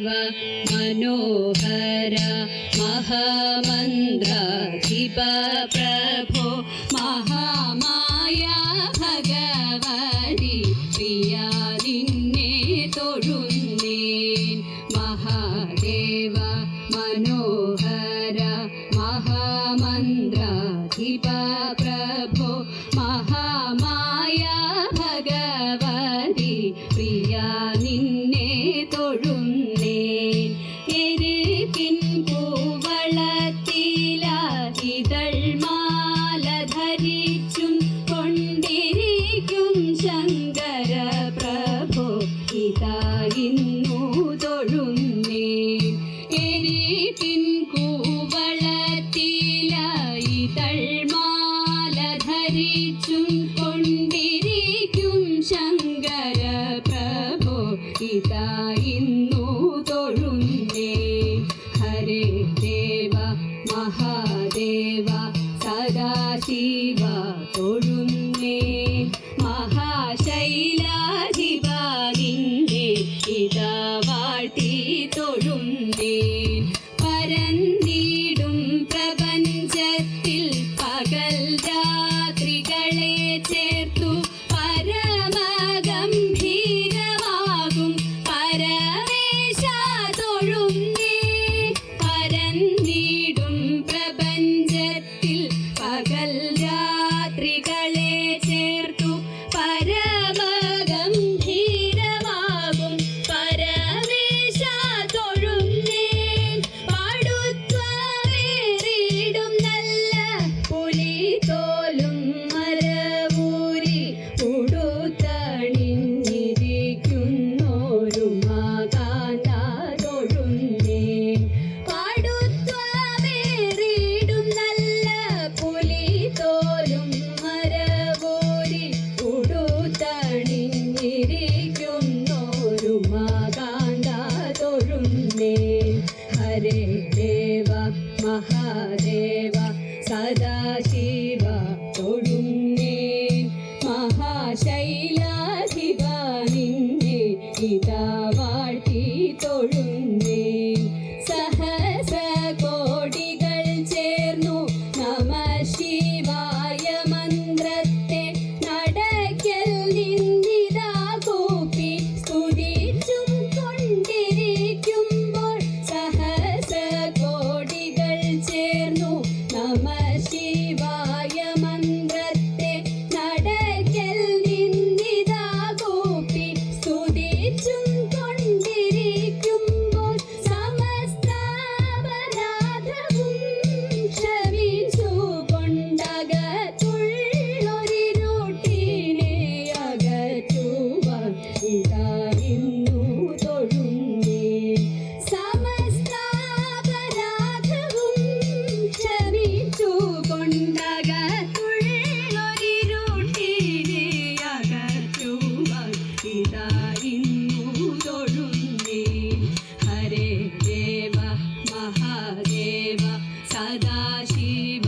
महादेव मनोहर महामन्त्राधिप प्रभो महामाया भगवति प्रिया निन्ने തൊഴുന്നേൻ महादेव मनोहर महामन्त्राधिप प्रभो महामाया भगवति प्रिया निन्ने തൊഴുന്നേൻ എരിക്കിൻ പൂവളത്തില ഇതൾമാല ധരിച്ചും കൊണ്ടിരിക്കും ശങ്കര പ്രഭോ ഇതാ ഇന്നു തൊഴുന്നേൻ എരിക്കിൻ കൂവളത്തില ഇതൾമാല ധരിച്ചും കൊണ്ടിരിക്കും ശങ്കര പ്രഭോ ഇതാ ഇന്നു തൊഴുന്നേൻ ഹരേ ദേവ മഹാദേവ സദാശിവ തൊഴുന്നേൻ മഹാശൈലാധിപ നിന്നെ ഇതാ വാഴ്ത്തി തൊഴുന്നേൻ പരന്നിടും പ്രപഞ്ചത്തിൽ പകൽ രാത്രികളെ ചേർത്തു പരമഗംഭീരമാകും പരമേശ തൊഴുന്നേൻ പരന്നിടും പ്രപഞ്ചത്തിൽ പകൽ രാത്രികളെ ചേർത്തു പരമഗംഭീരമാകും പരമേശ തൊഴുന്നേൻ പാടുത്വമേറിടും നല്ല പുലിതോലും മരവൂരി ഉടുത്തണിഞ്ഞിരിക്കുന്നോരു മാകാന്ത തൊഴുന്നേൻ പാടുത്വമേറിടും നല്ല പുലിതോലും മരവൂരി ഉടുത്തണിഞ്ഞിരിക്കുന്നോരു മാകാന്ത തൊഴുന്നേൻ ഹരേ ദേവ മഹാദേവ സദാശിവ തൊഴുന്നേൻ മഹാശൈലാധിപ നിന്നെ ഇതാ വാഴ്ത്തി തൊഴുന്നേൻ സഹസ്ര കോടികൾ ചേർന്നു നമ ശിവായ മന്ത്രത്തെ നടക്കൽ നിന്നിതാ കൂപ്പി സ്തുതിച്ചും കൊണ്ടിരിക്കുമ്പോൾ സഹസ്ര കോടികൾ ചേർന്നു നമ ശിവായ മന്ത്രത്തെ നടക്കൽ നിന്നിതാ കൂപ്പി സ്തുതിച്ചും കൊണ്ടിരിക്കുമ്പോൾ സമസ്ത അപരാധവും ക്ഷമിച്ചു കൊണ്ടകത്തുള്ളൊരിരുട്ടിനെ അകറ്റുവാൻ ഇതാ ഇന്നു തൊഴുന്നേൻ സമസ്ത അപരാധവും ക്ഷമിച്ചു കൊണ്ടകത്തുള്ളൊരിരുട്ടിനെ അകറ്റുവാൻ ഇതാ ഇന്നു തൊഴുന്നേൻ ഹരേ ദേവ മഹാദേവ സദാശിവ